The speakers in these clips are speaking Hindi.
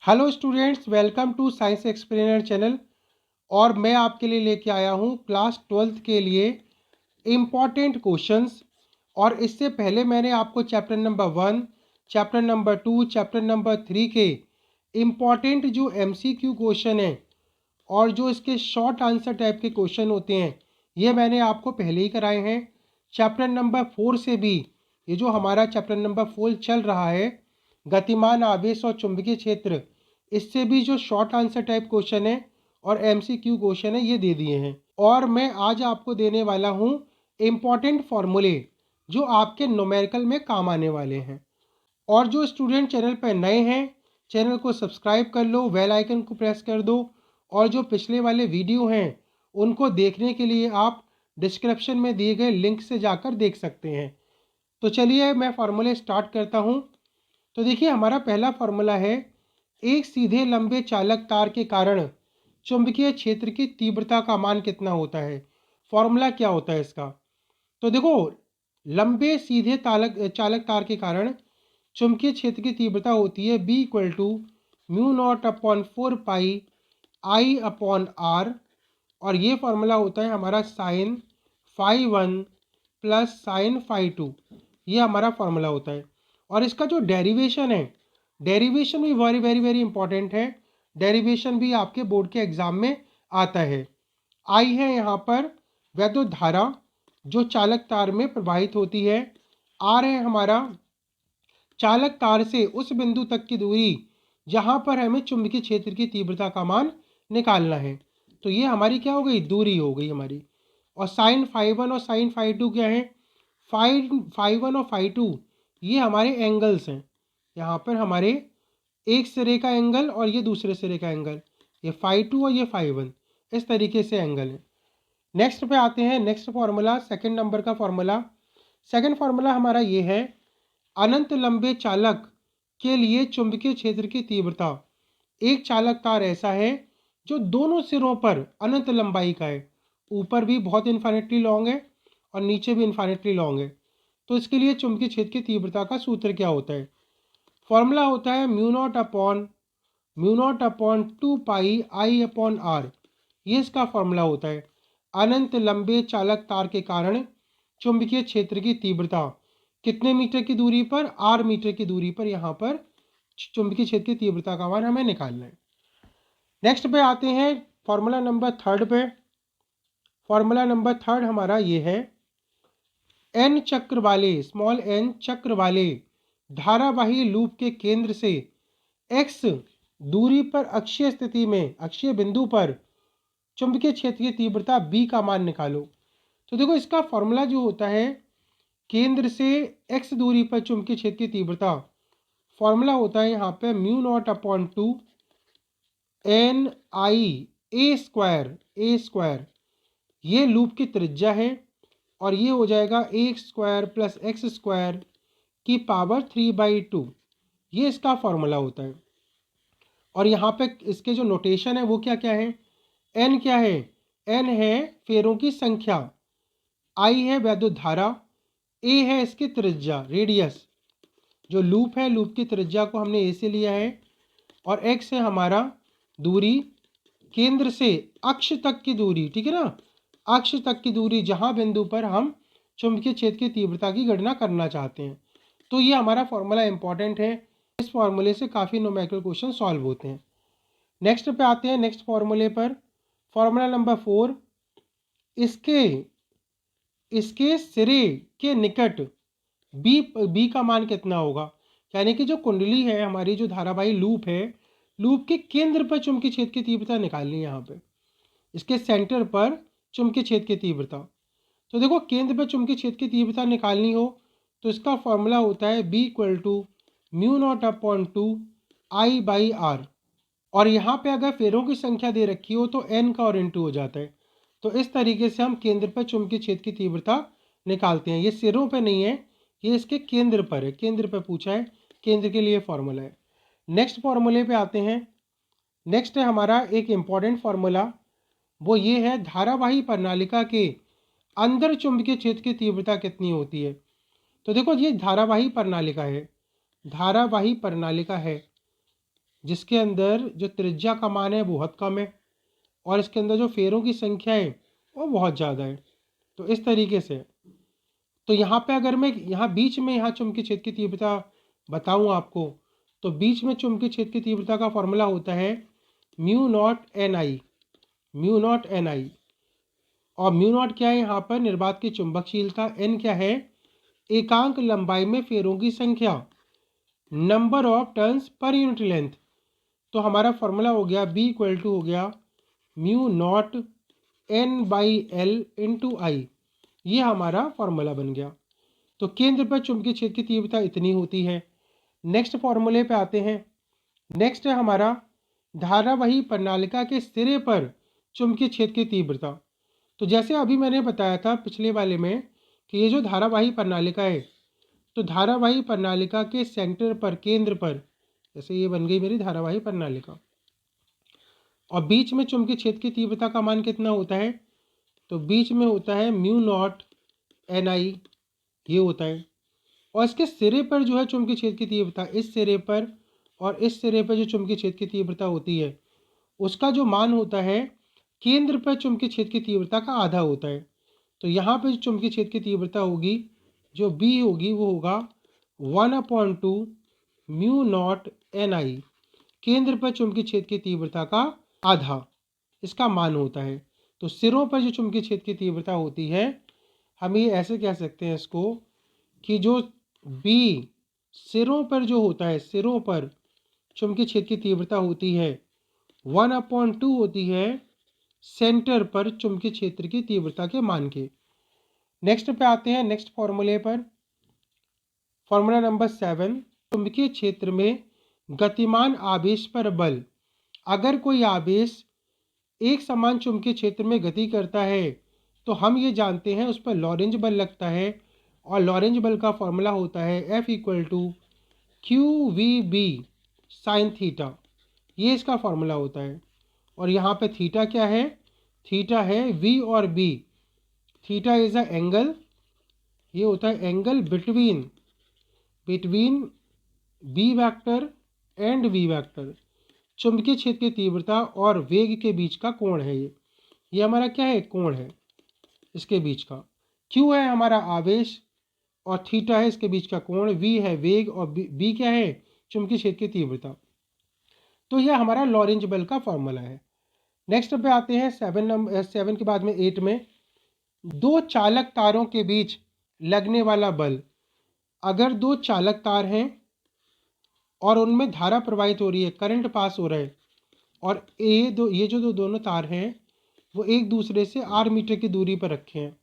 Hello students, welcome to science explainer channel. और मैं आपके लिए लेके आया हूँ क्लास 12th के लिए इम्पॉर्टेंट क्वेश्चंस। और इससे पहले मैंने आपको chapter number 1, chapter number 2, chapter number 3 के इम्पॉर्टेंट जो MCQ क्वेश्चन हैं और जो इसके शॉर्ट आंसर टाइप के क्वेश्चन होते हैं, ये मैंने आपको पहले ही कराए हैं। चैप्टर नंबर 4 से भी, ये जो हमारा चैप्टर नंबर 4 चल रहा है, गतिमान आवेश और चुंबकीय क्षेत्र, इससे भी जो शॉर्ट आंसर टाइप क्वेश्चन है और MCQ क्वेश्चन है, ये दे दिए हैं। और मैं आज आपको देने वाला हूँ इम्पॉर्टेंट फॉर्मूले जो आपके न्यूमेरिकल में काम आने वाले हैं। और जो स्टूडेंट चैनल पर नए हैं, चैनल को सब्सक्राइब कर लो, बेल आइकन को प्रेस कर दो। और जो पिछले वाले वीडियो हैं उनको देखने के लिए आप डिस्क्रिप्शन में दिए गए लिंक से जाकर देख सकते हैं। तो चलिए मैं फार्मूले स्टार्ट करता हूँ। तो देखिए, हमारा पहला फार्मूला है, एक सीधे लंबे चालक तार के कारण चुंबकीय क्षेत्र की तीव्रता का मान कितना होता है। फॉर्मूला क्या होता है इसका? तो देखो, लंबे सीधे चालक तार के कारण चुंबकीय क्षेत्र की तीव्रता होती है B=μ0/4πI/r। और ये फार्मूला होता है हमारा साइन φ1 प्लस साइन φ2। ये हमारा फार्मूला होता है। और इसका जो डेरिवेशन है, डेरिवेशन भी वेरी वेरी वेरी इंपॉर्टेंट है। डेरिवेशन भी आपके बोर्ड के एग्जाम में आता है। आई है यहाँ पर वैद्युत धारा जो चालक तार में प्रवाहित होती है। आर है हमारा चालक तार से उस बिंदु तक की दूरी जहाँ पर हमें चुंबकीय क्षेत्र की तीव्रता का मान निकालना है। तो ये हमारी क्या हो गई, दूरी हो गई हमारी। और साइन φ1 और साइन φ2 क्या है? φ1 और φ2 ये हमारे एंगल्स हैं। यहाँ पर हमारे एक सिरे का एंगल और ये दूसरे सिरे का एंगल, ये φ2 और ये φ1, इस तरीके से एंगल है। नेक्स्ट पे आते हैं, नेक्स्ट फार्मूला, सेकंड नंबर का फार्मूला। सेकंड फार्मूला हमारा ये है, अनंत लंबे चालक के लिए चुंबकीय क्षेत्र की तीव्रता। एक चालक तार ऐसा है जो दोनों सिरों पर अनंत लंबाई का है, ऊपर भी बहुत इन्फाइनेटली लॉन्ग है और नीचे भी इन्फाइनेटली लॉन्ग है। तो इसके लिए चुंबकीय क्षेत्र की तीव्रता का सूत्र क्या होता है? फॉर्मूला होता है μ0/2πI/r। ये इसका फॉर्मूला होता है। अनंत लंबे चालक तार के कारण चुंबकीय क्षेत्र की तीव्रता कितने मीटर की दूरी पर? r मीटर की दूरी पर यहाँ पर चुंबकीय क्षेत्र की तीव्रता का मान हमें निकालना है। नेक्स्ट पे आते हैं फॉर्मूला नंबर थर्ड पे। फॉर्मूला नंबर थर्ड हमारा ये है, n चक्र वाले, स्मॉल n चक्र वाले धारावाही लूप के केंद्र से x दूरी पर अक्षीय स्थिति में, अक्षीय बिंदु पर चुंबकीय क्षेत्र की तीव्रता b का मान निकालो। तो देखो, इसका फॉर्मूला जो होता है, केंद्र से x दूरी पर चुंबकीय क्षेत्र की तीव्रता, फॉर्मूला होता है यहाँ पे μ0/2 ये लूप की त्रिज्या है। और ये हो जाएगा a² + x² की पावर 3/2। ये इसका फॉर्मूला होता है। और यहाँ पे इसके जो नोटेशन है वो क्या क्या है? n क्या है? n है फेरों की संख्या, I है वैद्युत धारा, a है इसकी त्रिज्या, रेडियस। जो लूप है, लूप की त्रिज्या को हमने a से लिया है। और x है हमारा दूरी, केंद्र से अक्ष तक की दूरी, ठीक है ना, अक्ष तक की दूरी जहां बिंदु पर हम चुंबकीय क्षेत्र की तीव्रता की गणना करना चाहते हैं। तो ये हमारा फॉर्मूला इंपॉर्टेंट है। इस फॉर्मूले से काफ़ी न्यूमेरिकल क्वेश्चन सॉल्व होते हैं। नेक्स्ट पे आते हैं, नेक्स्ट फॉर्मूले पर। फॉर्मूला नंबर 4, इसके सिरे के निकट बी का मान कितना होगा? यानी कि जो कुंडली है हमारी, जो धारावाही लूप है, लूप के केंद्र पर चुंबकीय क्षेत्र की तीव्रता निकालनी है। यहाँ पे इसके सेंटर पर चुंबकीय क्षेत्र की तीव्रता। तो देखो, केंद्र पर चुंबकीय क्षेत्र की तीव्रता निकालनी हो तो इसका फॉर्मूला होता है B=μ0/2I/r। और यहाँ पे अगर फेरों की संख्या दे रखी हो तो n का और * हो जाता है। तो इस तरीके से हम केंद्र पर चुंबकीय क्षेत्र की तीव्रता निकालते हैं। ये सिरों पे नहीं है, ये इसके केंद्र पर है। केंद्र पर पूछा है, केंद्र के लिए फॉर्मूला है। नेक्स्ट फॉर्मूले पे आते हैं। नेक्स्ट है हमारा एक इम्पॉर्टेंट फार्मूला, वो ये है, धारावाही प्रणालिका के अंदर चुंबकीय क्षेत्र की तीव्रता कितनी होती है? तो देखो, ये धारावाही प्रणालिका है, धारावाही प्रणालिका है। जिसके अंदर जो त्रिज्या का मान है बहुत कम है और इसके अंदर जो फेरों की संख्या है वो बहुत ज़्यादा है। तो इस तरीके से, तो यहाँ पे अगर मैं यहाँ बीच में यहाँ चुंबकीय क्षेत्र की तीव्रता बताऊँ आपको, तो बीच में चुंबकीय क्षेत्र की तीव्रता का फॉर्मूला होता है mu naught N I. Mu naught N I, और म्यू नॉट क्या है यहाँ पर? निर्वात की चुंबकशीलता। एन क्या है? एकांक लंबाई में फेरों की संख्या, number of turns per unit length. तो हमारा फॉर्मूला हो गया बी इक्वल टू हो गया mu naught N by L into I. ये हमारा फॉर्मूला बन गया। तो केंद्र पर चुंबकीय क्षेत्र की तीव्रता इतनी होती है। नेक्स्ट फॉर्मूले पे आते हैं। नेक्स्ट है हमारा धारावाही प्रणालिका के सिरे पर चुंबकीय क्षेत्र की तीव्रता। तो जैसे अभी मैंने बताया था पिछले वाले में कि ये जो धारावाही प्रणालिका है, तो धारावाही प्रणालिका के सेंटर पर, केंद्र पर, जैसे ये बन गई मेरी धारावाही प्रणालिका, और बीच में चुंबकीय क्षेत्र की तीव्रता का मान कितना होता है? तो बीच में होता है म्यू नॉट एन आई, ये होता है। और इसके सिरे पर जो है चुंबकीय क्षेत्र की तीव्रता, इस सिरे पर और इस सिरे पर जो चुंबकीय क्षेत्र की तीव्रता होती है, उसका जो मान होता है केंद्र पर चुंबकीय क्षेत्र की तीव्रता का आधा होता है। तो यहाँ पर जो चुंबकीय क्षेत्र की तीव्रता होगी, जो बी होगी, वो होगा 1/2 म्यू नॉट एन आई, केंद्र पर चुंबकीय क्षेत्र की तीव्रता का आधा इसका मान होता है। तो सिरों पर जो चुंबकीय क्षेत्र की तीव्रता होती है, हम ये ऐसे कह सकते हैं इसको कि जो बी सिरों पर जो होता है, सिरों पर चुंबकीय क्षेत्र की तीव्रता होती है 1/2 होती है सेंटर पर चुंबकीय क्षेत्र की तीव्रता के मान के। नेक्स्ट पे आते हैं, नेक्स्ट फॉर्मूले पर, फॉर्मूला नंबर 7। चुंबकीय क्षेत्र में गतिमान आवेश पर बल। अगर कोई आवेश एक समान चुंबकीय क्षेत्र में गति करता है तो हम ये जानते हैं उस पर लॉरेंज बल लगता है, और लॉरेंज बल का फॉर्मूला होता है F equal to Q V B sine theta. ये इसका फॉर्मूला होता है। और यहाँ पे थीटा क्या है? थीटा है V और B। Theta is a angle, ये होता है angle between B vector and V vector. चुंबकीय क्षेत्र की तीव्रता और वेग के बीच का कोण है ये हमारा क्या है? कोण है इसके बीच का। Q है हमारा आवेश और थीटा है इसके बीच का कोण, V है वेग और B क्या है? चुंबकीय क्षेत्र की तीव्रता। तो यह हमारा लॉरेंज बल का फॉर्मूला है। नेक्स्ट पे आते हैं 7 के बाद में 8 में, दो चालक तारों के बीच लगने वाला बल। अगर दो चालक तार हैं और उनमें धारा प्रवाहित हो रही है, करंट पास हो रहा है, और ये जो दोनों तार हैं वो एक दूसरे से r मीटर की दूरी पर रखे हैं,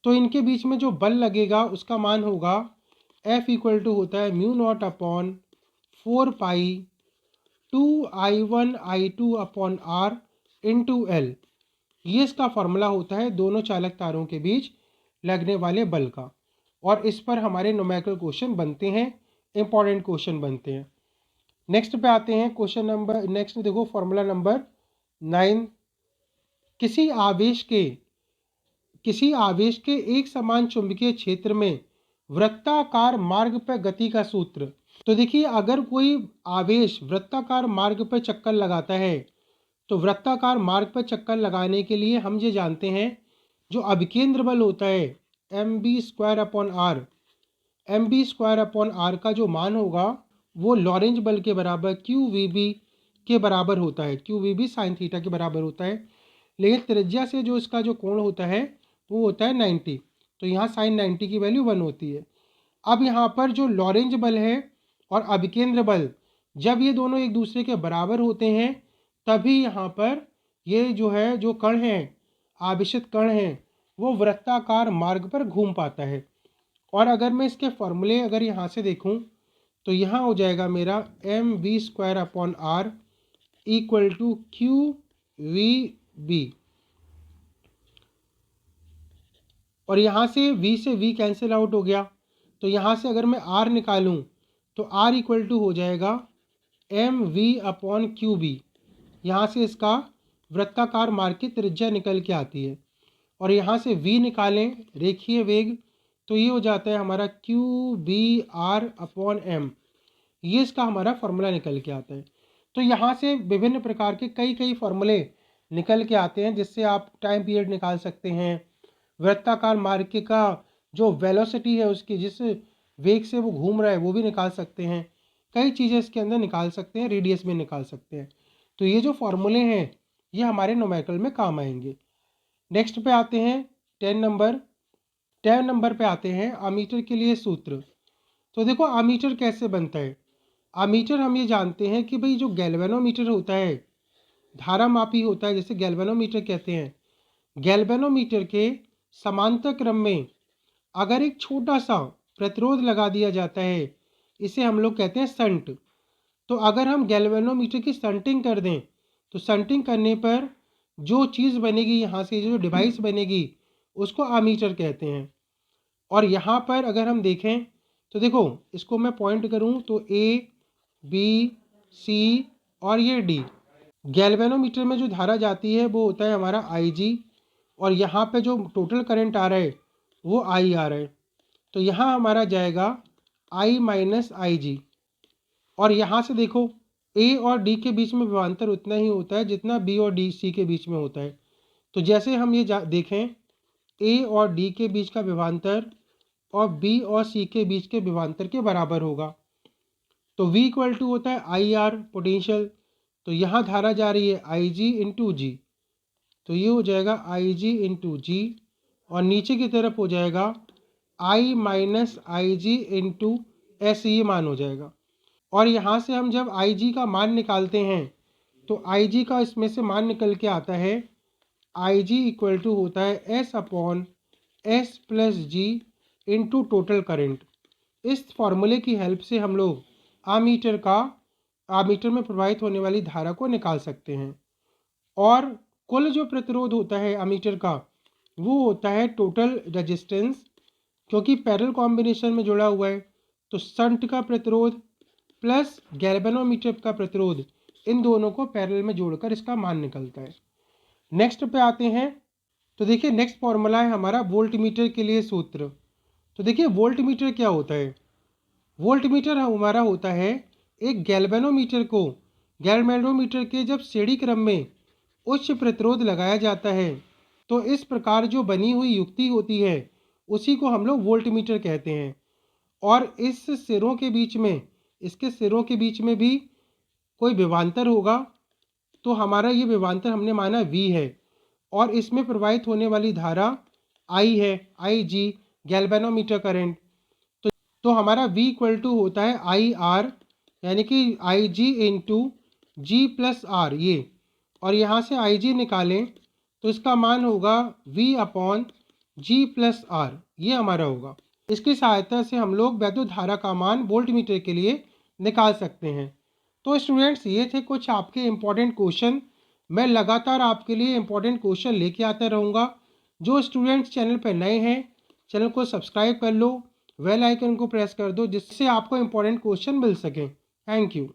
तो इनके बीच में जो बल लगेगा उसका मान होगा F इक्वल टू होता है mu not upon 4 pi 2I1I2 upon R into L. ये इसका फॉर्मूला होता है दोनों चालक तारों के बीच लगने वाले बल का। और इस पर हमारे न्यूमेरिकल क्वेश्चन बनते हैं, इंपॉर्टेंट क्वेश्चन बनते हैं। नेक्स्ट पे आते हैं क्वेश्चन नंबर, नेक्स्ट देखो फॉर्मूला नंबर 9। किसी आवेश के एक समान चुंबकीय क्षेत्र में वृत्ताकार मार्ग पर गति का सूत्र। तो देखिए, अगर कोई आवेश वृत्ताकार मार्ग पर चक्कर लगाता है, तो वृत्ताकार मार्ग पर चक्कर लगाने के लिए हम ये जानते हैं जो अभिकेंद्र बल होता है mb² upon are, mb² upon are का जो मान होगा वो लॉरेंज बल के बराबर QVB के बराबर होता है, QVB साइन थीटा के बराबर होता है। लेकिन त्रिज्या से जो इसका जो कोण होता है वो होता है 90, तो यहाँ साइन 90 की वैल्यू 1 होती है। अब यहाँ पर जो लॉरेंज बल है और अभिकेंद्र बल, जब ये दोनों एक दूसरे के बराबर होते हैं तभी यहाँ पर ये जो है, जो कण हैं, आवेशित कण हैं, वो वृत्ताकार मार्ग पर घूम पाता है। और अगर मैं इसके फॉर्मूले अगर यहाँ से देखूँ तो यहाँ हो जाएगा मेरा mv² upon R equal to QVB, और यहाँ से V कैंसिल आउट हो गया, तो यहाँ से अगर मैं R निकालूँ तो R इक्वल टू हो जाएगा mv अपॉन QB। यहाँ से इसका वृत्ताकार मार्ग की त्रिज्या निकल के आती है, और यहाँ से V निकालें रेखीय वेग, तो ये हो जाता है हमारा QBR अपॉन M। ये इसका हमारा फॉर्मूला निकल के आता है। तो यहाँ से विभिन्न प्रकार के कई फॉर्मूले निकल के आते हैं, जिससे आप टाइम पीरियड निकाल सकते हैं, वृत्ताकार मार्ग का जो वेलोसिटी है उसकी, जिस वेग से वो घूम रहा है वो भी निकाल सकते हैं। कई चीज़ें इसके अंदर निकाल सकते हैं, रेडियस में निकाल सकते हैं। तो ये जो फॉर्मूले हैं ये हमारे न्यूमेरिकल में काम आएंगे। नेक्स्ट पे आते हैं 10 नंबर पे आते हैं अमीटर के लिए सूत्र। तो देखो अमीटर कैसे बनता है। अमीटर हम ये जानते हैं कि भाई जो गैल्वेनोमीटर होता है, धारा मापी होता है, जैसे गैल्वेनोमीटर कहते हैं। गैल्वेनोमीटर के समांतर क्रम में अगर एक छोटा सा प्रतिरोध लगा दिया जाता है, इसे हम लोग कहते हैं संट। तो अगर हम गैल्वेनोमीटर की संटिंग कर दें तो संटिंग करने पर जो चीज़ बनेगी, यहाँ से जो डिवाइस बनेगी, उसको अमीटर कहते हैं। और यहाँ पर अगर हम देखें तो देखो इसको मैं पॉइंट करूँ तो ए, बी, सी और ये डी। गैल्वेनोमीटर में जो धारा जाती है वो होता है हमारा आई जी, और यहाँ पे जो टोटल करंट आ रहा है वो आई आ रहा है। तो यहाँ हमारा जाएगा आई माइनस आई जी। और यहाँ से देखो ए और डी के बीच में विभवांतर उतना ही होता है जितना बी और डी सी के बीच में होता है। तो जैसे हम ये देखें ए और डी के बीच का विभवांतर और बी और सी के बीच के विभवांतर के बराबर होगा। तो V इक्वल टू होता है आई आर पोटेंशियल। तो यहाँ धारा जा रही है आई जी इंटू जी, तो ये हो जाएगा आई जी इंटू जी, और नीचे की तरफ हो जाएगा आई माइनस आई जी इंटू एस, ये मान हो जाएगा। और यहाँ से हम जब आई जी का मान निकालते हैं तो आई जी का इसमें से मान निकल के आता है आई जी इक्वल टू होता है एस अपॉन एस प्लस जी इंटू टोटल करेंट। इस फॉर्मूले की हेल्प से हम लोग आमीटर में प्रवाहित होने वाली धारा को निकाल सकते हैं। और कुल जो प्रतिरोध होता है अमीटर का वो होता है टोटल रेजिस्टेंस, क्योंकि पैरेलल कॉम्बिनेशन में जुड़ा हुआ है। तो शंट का प्रतिरोध प्लस गैल्वेनोमीटर का प्रतिरोध, इन दोनों को पैरेलल में जोड़कर इसका मान निकलता है। नेक्स्ट पे आते हैं तो देखिए नेक्स्ट फॉर्मूला है हमारा वोल्टमीटर के लिए सूत्र। तो देखिए वोल्टमीटर क्या होता है। वोल्टमीटर हमारा होता है एक गैल्वेनोमीटर के जब श्रेणी क्रम में उच्च प्रतिरोध लगाया जाता है तो इस प्रकार जो बनी हुई युक्ति होती है उसी को हम लोग वोल्टमीटर कहते हैं। और इसके सिरों के बीच में भी कोई विभवांतर होगा, तो हमारा ये विभवांतर हमने माना V है, और इसमें प्रवाहित होने वाली धारा I है, आई जी गैल्वेनोमीटर करंट। तो हमारा V इक्वल टू होता है आई आर, यानी कि आई जी इंटू जी प्लस आर ये, और यहाँ से आई जी निकालें तो इसका मान होगा V upon G plus R, ये हमारा होगा। इसकी सहायता से हम लोग वैद्युत धारा का मान वोल्टमीटर के लिए निकाल सकते हैं। तो स्टूडेंट्स ये थे कुछ आपके इम्पोर्टेंट क्वेश्चन। मैं लगातार आपके लिए इम्पोर्टेंट क्वेश्चन लेके आता रहूँगा। जो स्टूडेंट्स चैनल पर नए हैं चैनल को सब्सक्राइब कर लो, बेल आइकन को प्रेस कर दो, जिससे आपको इम्पोर्टेंट क्वेश्चन मिल सकें। Thank you.